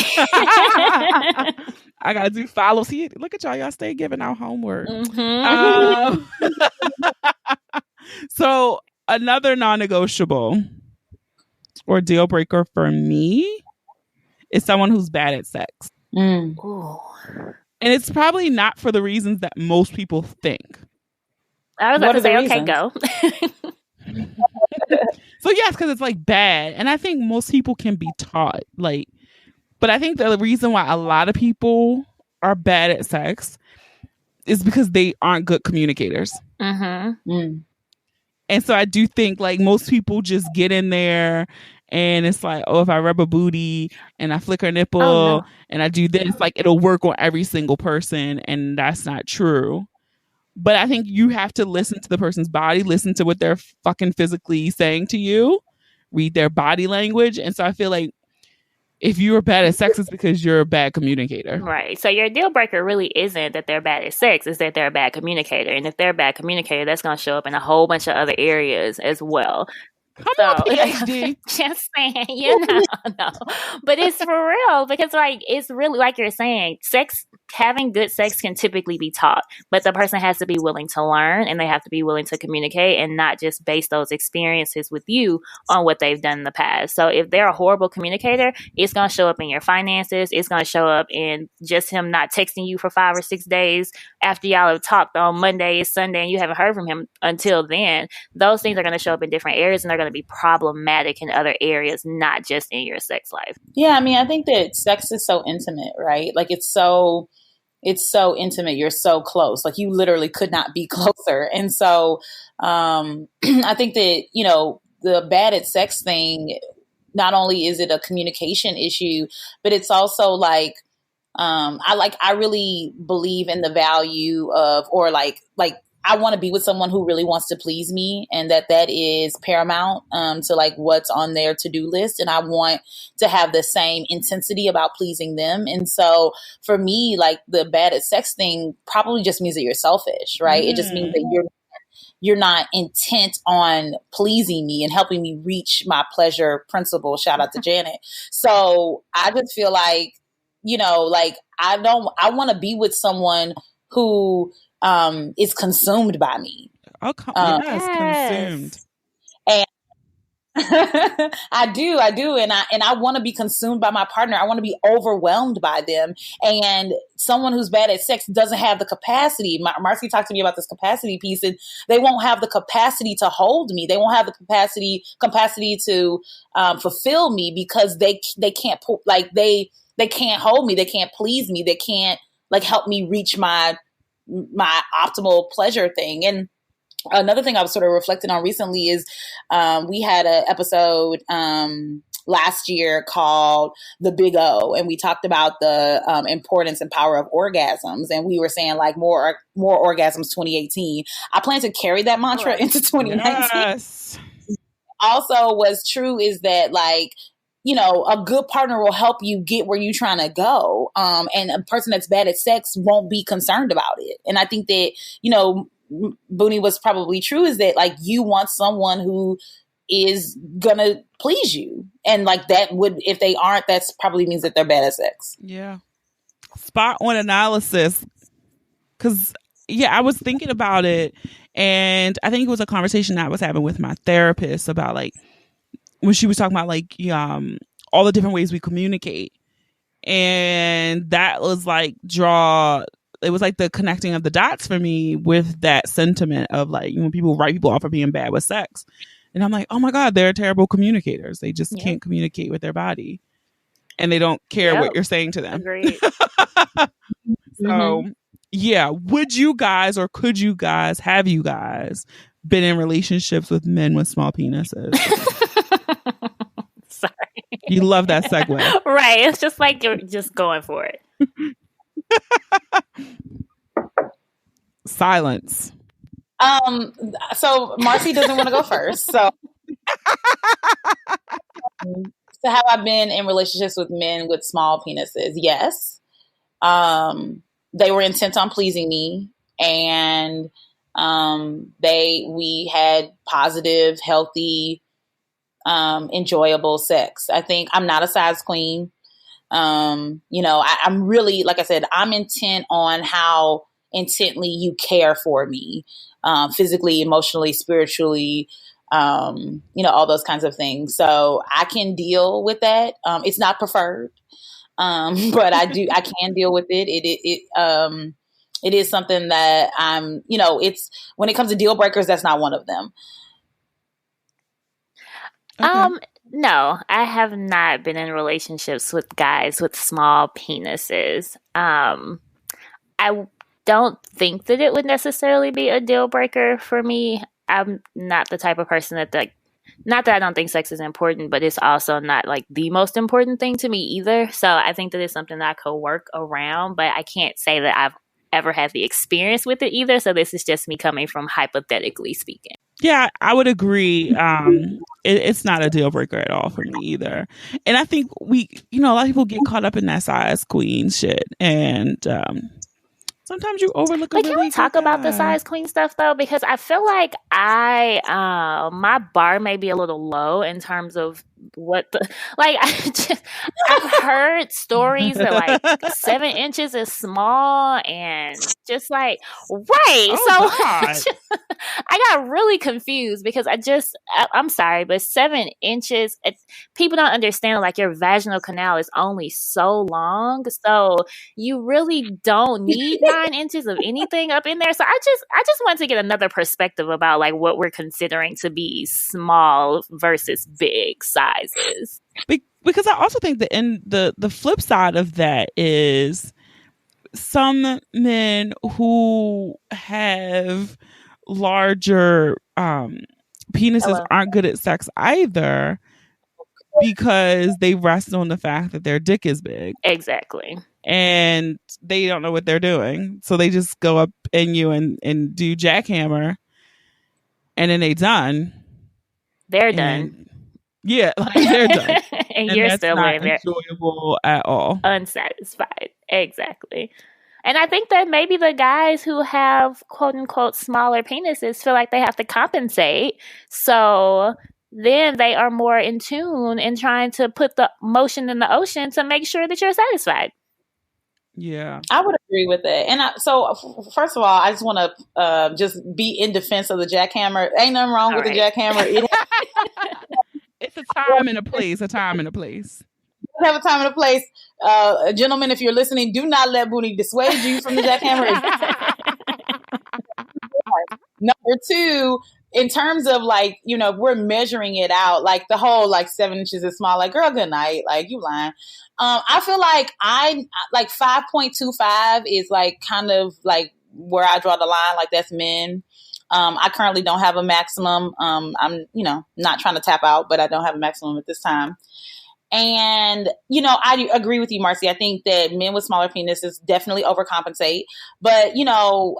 I got to do follow. See, look at y'all stay giving out homework. So another non-negotiable or deal breaker for me is someone who's bad at sex. Ooh. And it's probably not for the reasons that most people think. I was about to say, okay, go. So yes, because it's like bad. And I think most people can be taught. Like, but I think the reason why a lot of people are bad at sex is because they aren't good communicators. And so I do think like most people just get in there and it's like, oh, if I rub a booty and I flick her nipple and I do this, like it'll work on every single person. And that's not true. But I think you have to listen to the person's body, listen to what they're fucking physically saying to you, read their body language. And so I feel like if you're bad at sex, it's because you're a bad communicator. Right. So your deal breaker really isn't that they're bad at sex, it's that they're a bad communicator. And if they're a bad communicator, that's going to show up in a whole bunch of other areas as well. Come on, PhD. Just saying, no. But it's for real, because like it's really like you're saying, having good sex can typically be taught, but the person has to be willing to learn, and they have to be willing to communicate, and not just base those experiences with you on what they've done in the past. So if they're a horrible communicator, it's going to show up in your finances. It's going to show up in just him not texting you for 5 or 6 days after y'all have talked on Monday, Sunday, and you haven't heard from him until then. Those things are going to show up in different areas, and they're going to be problematic in other areas, not just in your sex life. Yeah, I mean, I think that sex is so intimate, right? Like it's so intimate. You're so close. Like you literally could not be closer. And so I think that, the bad at sex thing, not only is it a communication issue, but it's also like, I really believe in the value of, or like I want to be with someone who really wants to please me, and that is paramount to like what's on their to-do list. And I want to have the same intensity about pleasing them. And so for me, like the bad at sex thing probably just means that you're selfish, right? It just means that you're not intent on pleasing me and helping me reach my pleasure principle. Shout out to Janet. So I just feel like, like I want to be with someone who is consumed by me. Consumed. And I do. And I want to be consumed by my partner. I want to be overwhelmed by them. And someone who's bad at sex doesn't have the capacity. Marcy talked to me about this capacity piece, and they won't have the capacity to hold me. They won't have the capacity to fulfill me, because they can't they can't hold me. They can't please me. They can't like help me reach my optimal pleasure thing. And another thing I was sort of reflecting on recently is we had an episode last year called The Big O, and we talked about the importance and power of orgasms, and we were saying like more orgasms 2018. I plan to carry that mantra into 2019. Yes. Also, what's true is that like, a good partner will help you get where you're trying to go. And a person that's bad at sex won't be concerned about it. And I think that, Boonie was probably true, is that like you want someone who is gonna please you. And like that would, if they aren't, that's probably means that they're bad at sex. Yeah. spot on analysis. Because, yeah, I was thinking about it, and I think it was a conversation I was having with my therapist about, like, when she was talking about, like, all the different ways we communicate. And that was like it was like the connecting of the dots for me with that sentiment of, like, when people write people off for being bad with sex. And I'm like, oh my God, they're terrible communicators. They just can't communicate with their body. And they don't care what you're saying to them. Agreed. So, yeah. Would you guys, or could you guys, have you guys been in relationships with men with small penises? Sorry. You love that segue. Right. It's just like you're just going for it. Silence. So Marcy doesn't want to go first. So have I been in relationships with men with small penises? Yes. They were intent on pleasing me, and we had positive, healthy, enjoyable sex. I think I'm not a size queen. I'm really, like I said, I'm intent on how intently you care for me, physically, emotionally, spiritually, all those kinds of things. So I can deal with that. It's not preferred. But I can deal with it. It is something that it's, when it comes to deal breakers, that's not one of them. Okay. No, I have not been in relationships with guys with small penises. I don't think that it would necessarily be a deal breaker for me. I'm not the type of person that, like, not that I don't think sex is important, but it's also not like the most important thing to me either. So I think that it's something that I could work around, but I can't say that I've ever had the experience with it either. So this is just me coming from hypothetically speaking. Yeah, I would agree. It's not a deal breaker at all for me either. And I think a lot of people get caught up in that size queen shit. And sometimes you overlook a really can we talk about the size queen stuff though? Because I feel like my bar may be a little low in terms of what I've heard stories that like 7 inches is small, and just like, right. Oh, so I got really confused because I'm sorry, but 7 inches, people don't understand, like, your vaginal canal is only so long. So you really don't need 9 inches of anything up in there. So I just wanted to get another perspective about, like, what we're considering to be small versus big sizes. Because I also think the flip side of that is some men who have larger penises aren't good at sex either, because they rest on the fact that their dick is big. Exactly. And they don't know what they're doing. So they just go up in you and do jackhammer, and then they're done. They're done. Yeah, like, they're done. and you're that's still not laying there enjoyable at all. Unsatisfied. Exactly. And I think that maybe the guys who have quote unquote smaller penises feel like they have to compensate. So then they are more in tune in trying to put the motion in the ocean to make sure that you're satisfied. Yeah, I would agree with that. And so first of all, I just want to just be in defense of the jackhammer. Ain't nothing wrong with the jackhammer. It's a time and a place. A time and a place. Have a time and a place. Gentlemen, if you're listening, do not let Boonie dissuade you from the jackhammer. Number two, in terms of, like, if we're measuring it out, like the whole, like, 7 inches is small, like, girl, good night. Like, you lying. I feel like 5.25 is, like, kind of like where I draw the line. Like, that's men. I currently don't have a maximum. I'm, not trying to tap out, but I don't have a maximum at this time. And, I agree with you, Marcy. I think that men with smaller penises definitely overcompensate. But,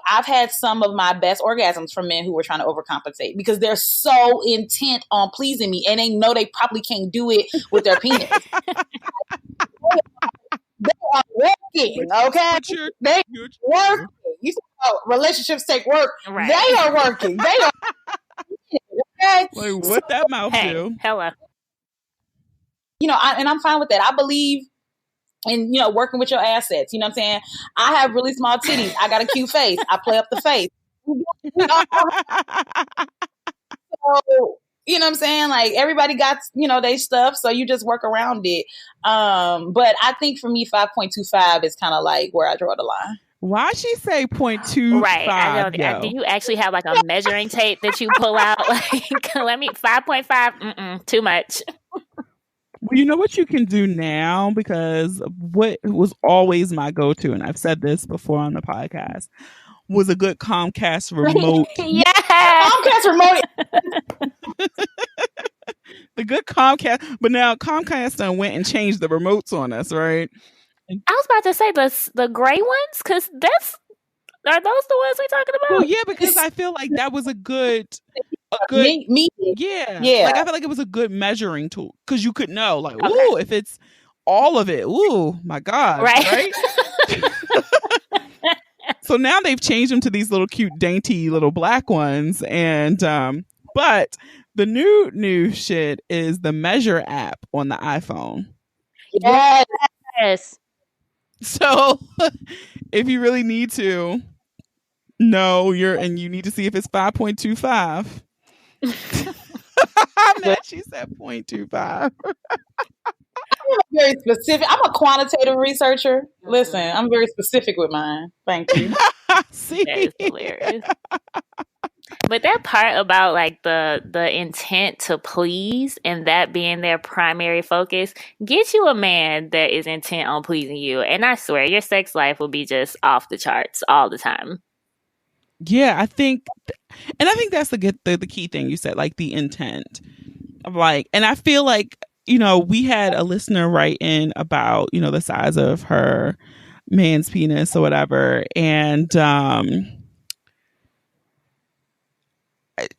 I've had some of my best orgasms from men who were trying to overcompensate because they're so intent on pleasing me, and they know they probably can't do it with their penis. They are working, okay? They working. You say, relationships take work. Right. They are working. They are okay? Like, what that mouth do? Hello. And I'm fine with that. I believe and, you know, working with your assets. You know what I'm saying? I have really small titties. I got a cute face. I play up the face. We all so, you know what I'm saying? Like everybody got, you know, they stuff. So you just work around it. But I think for me, 5.25 is kind of like where I draw the line. Why she say 0.25? Right. I know. Do you actually have like a measuring tape that you pull out? Like, let me 5.5. Too much. Well, you know what you can do now, because what was always my go-to, and I've said this before on the podcast, was a good Comcast remote. Yeah. Comcast remote. The good Comcast, but now Comcast done went and changed the remotes on us, right? I was about to say the gray ones, because are those the ones we talking about? Well, yeah, because I feel like that was a good me. Yeah. Yeah. Like I feel like it was a good measuring tool, because you could know, like, ooh, if it's all of it, ooh, my God, right? So now they've changed them to these little cute, dainty little black ones, and but the new shit is the Measure app on the iPhone. Yes. So if you really need to know you need to see if it's 5.25. Man, she said 0.25. I'm very specific. I'm a quantitative researcher. Listen, I'm very specific with mine. Thank you. See? That is hilarious. But that part about like the intent to please and that being their primary focus, get you a man that is intent on pleasing you, and I swear your sex life will be just off the charts all the time. Yeah, I think that's the key thing you said, like the intent of like, and I feel like, you know, we had a listener write in about, you know, the size of her man's penis or whatever, and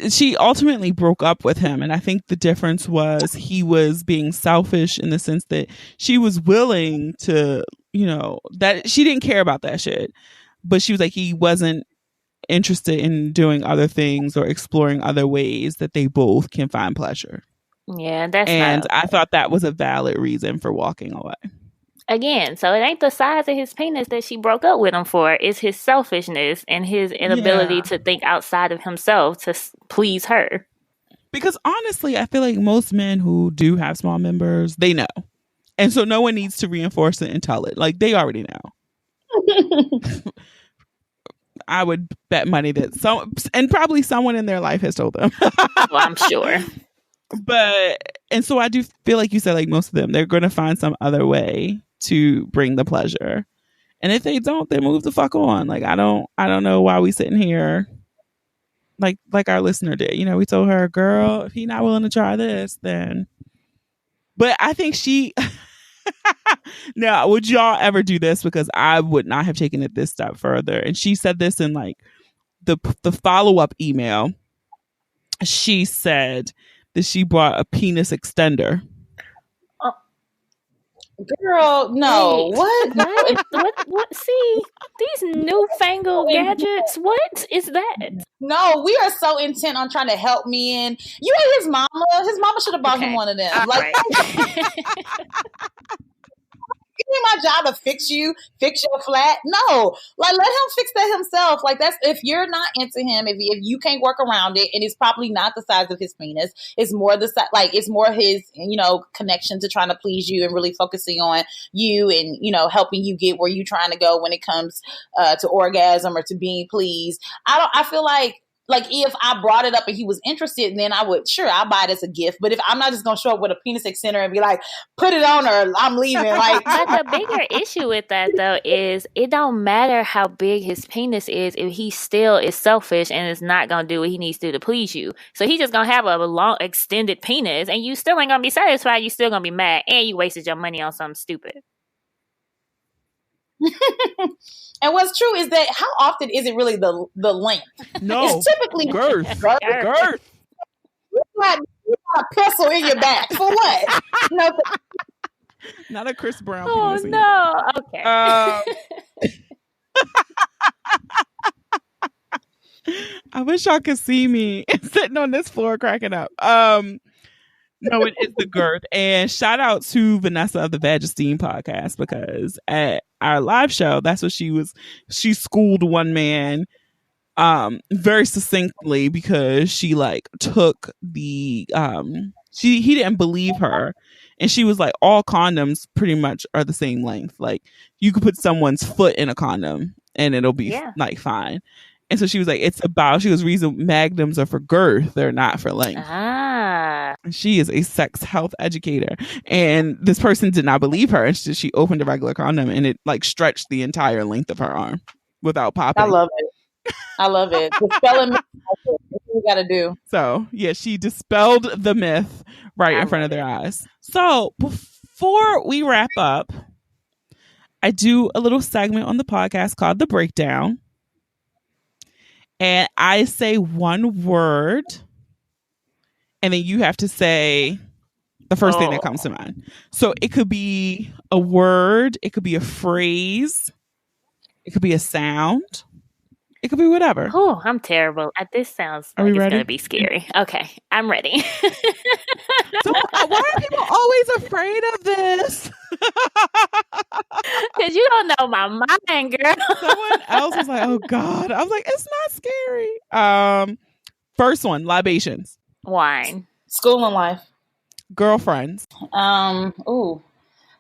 she ultimately broke up with him, and I think the difference was he was being selfish in the sense that she was willing to, you know, that she didn't care about that shit, but she was like, he wasn't interested in doing other things or exploring other ways that they both can find pleasure. Yeah, I thought that was a valid reason for walking away. Again, so it ain't the size of his penis that she broke up with him for. It's his selfishness and his inability to think outside of himself to please her. Because honestly, I feel like most men who do have small members, they know. And so no one needs to reinforce it and tell it. Like, they already know. I would bet money that and probably someone in their life has told them. Well, I'm sure. And so I do feel like you said, like, most of them, they're going to find some other way to bring the pleasure. And if they don't, then move the fuck on. Like, I don't know why we sitting here like our listener did. You know, we told her, girl, if he's not willing to try this, then. But I think she. Now, would y'all ever do this? Because I would not have taken it this step further. And she said this in like the follow-up email. She said that she bought a penis extender. Girl, no. Wait, what? See, these newfangled gadgets. What is that? No, we are so intent on trying to help men. You and his mama. His mama should have bought him one of them. Like, give me my job to fix your flat. No, like, let him fix that himself. Like, that's, if you're not into him, if you can't work around it, and it's probably not the size of his penis, it's more it's more his, you know, connection to trying to please you and really focusing on you and, you know, helping you get where you're trying to go when it comes to orgasm or to being pleased. I feel like if I brought it up and he was interested, then I would, sure, I'll buy it as a gift. But if I'm not just going to show up with a penis extender and be like, put it on or I'm leaving. Like, but the bigger issue with that, though, is it don't matter how big his penis is if he still is selfish and is not going to do what he needs to please you. So he's just going to have a long, extended penis and you still ain't going to be satisfied. You still going to be mad and you wasted your money on something stupid. And what's true is that how often is it really the length? No, it's typically girth. You got a pistol in your back for what? No, not a Chris Brown. Oh no! Okay. I wish y'all could see me sitting on this floor cracking up. No, it is the girth. And shout out to Vanessa of the Vagesteem podcast, because at our live show, that's what she schooled one man very succinctly, because she like took the he didn't believe her, and she was like, all condoms pretty much are the same length. Like, you could put someone's foot in a condom and it'll be like fine. And so she was like, reason magnums are for girth, they're not for length. She is a sex health educator, and this person did not believe her, and she opened a regular condom and it like stretched the entire length of her arm without popping. I love it. Dispelling myths, that's what we gotta do. So yeah, she dispelled the myth right in front of their eyes. So before we wrap up, I do a little segment on the podcast called The Breakdown. And I say one word, and then you have to say the first thing that comes to mind. So it could be a word, it could be a phrase, it could be a sound, it could be whatever. Oh, I'm terrible. This sounds like it's going to be scary. Okay, I'm ready. So why are people always afraid of this? Because you don't know my mind, girl. Someone else was like, oh God. I was like, it's not scary. First one, libations. Wine. Schoolin Life. Girlfriends. So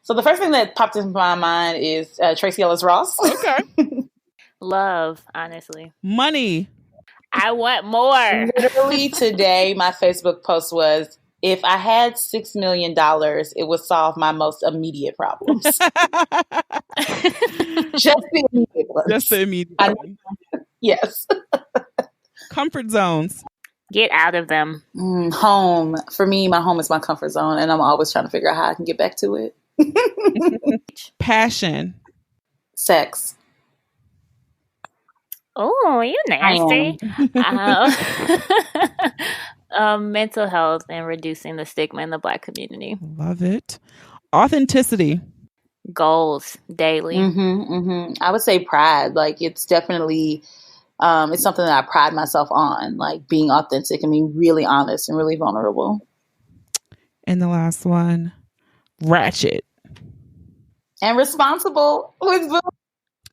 the first thing that popped into my mind is Tracy Ellis Ross. Okay. Love, honestly. Money. I want more. Literally today, my Facebook post was, if I had $6 million, it would solve my most immediate problems. Just the immediate ones. Just the immediate ones. Yes. Comfort zones. Get out of them. Home. For me, my home is my comfort zone, and I'm always trying to figure out how I can get back to it. Passion. Sex. Oh, you nasty. Mental health and reducing the stigma in the Black community. Love it. Authenticity. Goals daily. I would say pride. Like, it's definitely, it's something that I pride myself on, like being authentic and being really honest and really vulnerable. And the last one, ratchet. And responsible with Boonie.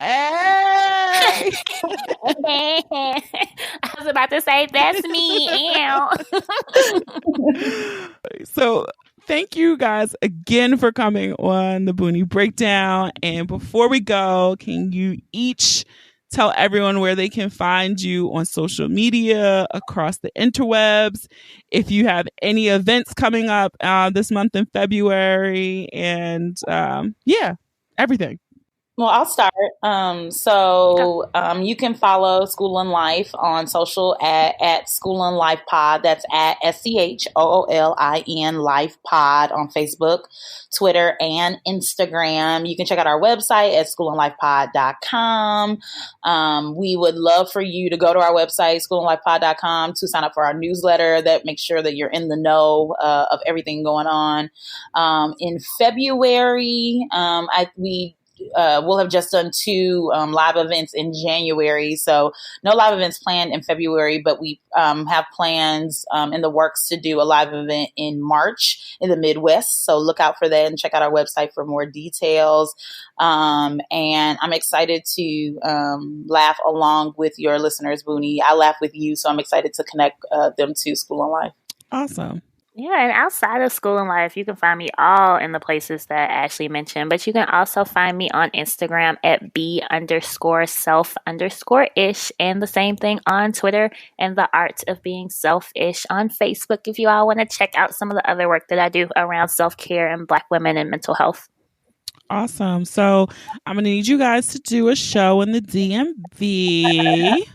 Hey! I was about to say, that's me. So thank you guys again for coming on the Boonie Breakdown. And before we go, can you each tell everyone where they can find you on social media, across the interwebs, if you have any events coming up this month in February, and everything. Well, I'll start. You can follow Schoolin Life on social at Schoolin Life Pod. That's at SCHOOLIN Life Pod on Facebook, Twitter, and Instagram. You can check out our website at schoolinlifepod.com. We would love for you to go to our website, schoolinlifepod.com, to sign up for our newsletter that makes sure that you're in the know of everything going on. In February, we'll have just done 2 live events in January. So no live events planned in February, but we have plans in the works to do a live event in March in the Midwest. So look out for that and check out our website for more details. And I'm excited to laugh along with your listeners, Boonie. I laugh with you, so I'm excited to connect them to Schoolin Life. Awesome. Yeah, and outside of Schoolin Life, you can find me all in the places that Ashley mentioned, but you can also find me on Instagram at B_self_ish, and the same thing on Twitter, and The Art of Being Selfish on Facebook, if you all want to check out some of the other work that I do around self-care and Black women and mental health. Awesome. So I'm going to need you guys to do a show in the DMV.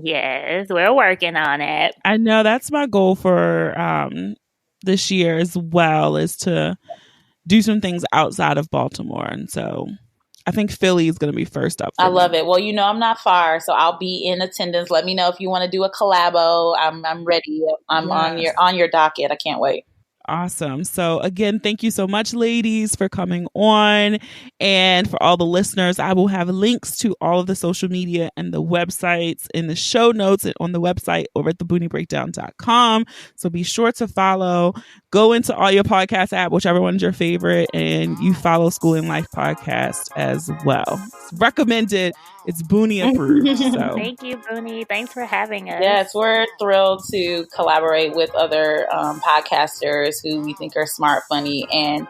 Yes, we're working on it. I know that's my goal for this year as well, is to do some things outside of Baltimore. And so I think Philly is going to be first up. I love it. Well, I'm not far, so I'll be in attendance. Let me know if you want to do a collabo. I'm ready. I'm on your docket. I can't wait. Awesome. So again, thank you so much, ladies, for coming on. And for all the listeners, I will have links to all of the social media and the websites in the show notes and on the website over at theboonieBreakdown.com. So be sure to follow. Go into all your podcast app, whichever one's your favorite, and you follow Schoolin Life podcast as well. It's recommended. It's Boonie approved. So Thank you, Boonie. Thanks for having us. Yes, we're thrilled to collaborate with other podcasters who we think are smart, funny, and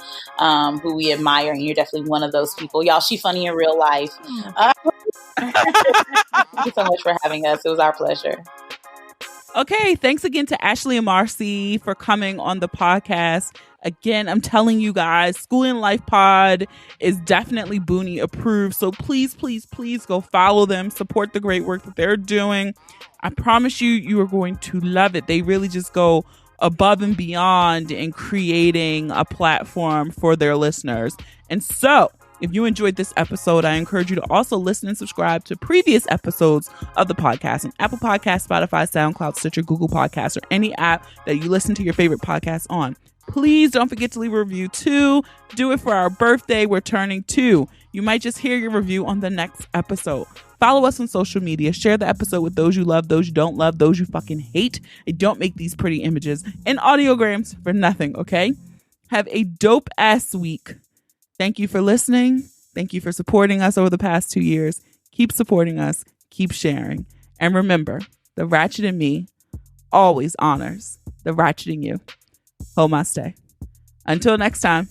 who we admire. And you're definitely one of those people. Y'all, she funny in real life. Thank you so much for having us. It was our pleasure. Okay, thanks again to Ashley and Marcy for coming on the podcast. Again, I'm telling you guys, Schoolin Life Pod is definitely Boonie approved. So please, please, please go follow them. Support the great work that they're doing. I promise you, you are going to love it. They really just go above and beyond in creating a platform for their listeners. And so, if you enjoyed this episode, I encourage you to also listen and subscribe to previous episodes of the podcast on Apple Podcasts, Spotify, SoundCloud, Stitcher, Google Podcasts, or any app that you listen to your favorite podcasts on. Please don't forget to leave a review too. Do it for our birthday. We're turning 2. You might just hear your review on the next episode. Follow us on social media. Share the episode with those you love, those you don't love, those you fucking hate. And don't make these pretty images and audiograms for nothing, okay? Have a dope ass week. Thank you for listening. Thank you for supporting us over the past 2 years. Keep supporting us. Keep sharing. And remember, the ratchet in me always honors the ratchet in you. Namaste. Until next time.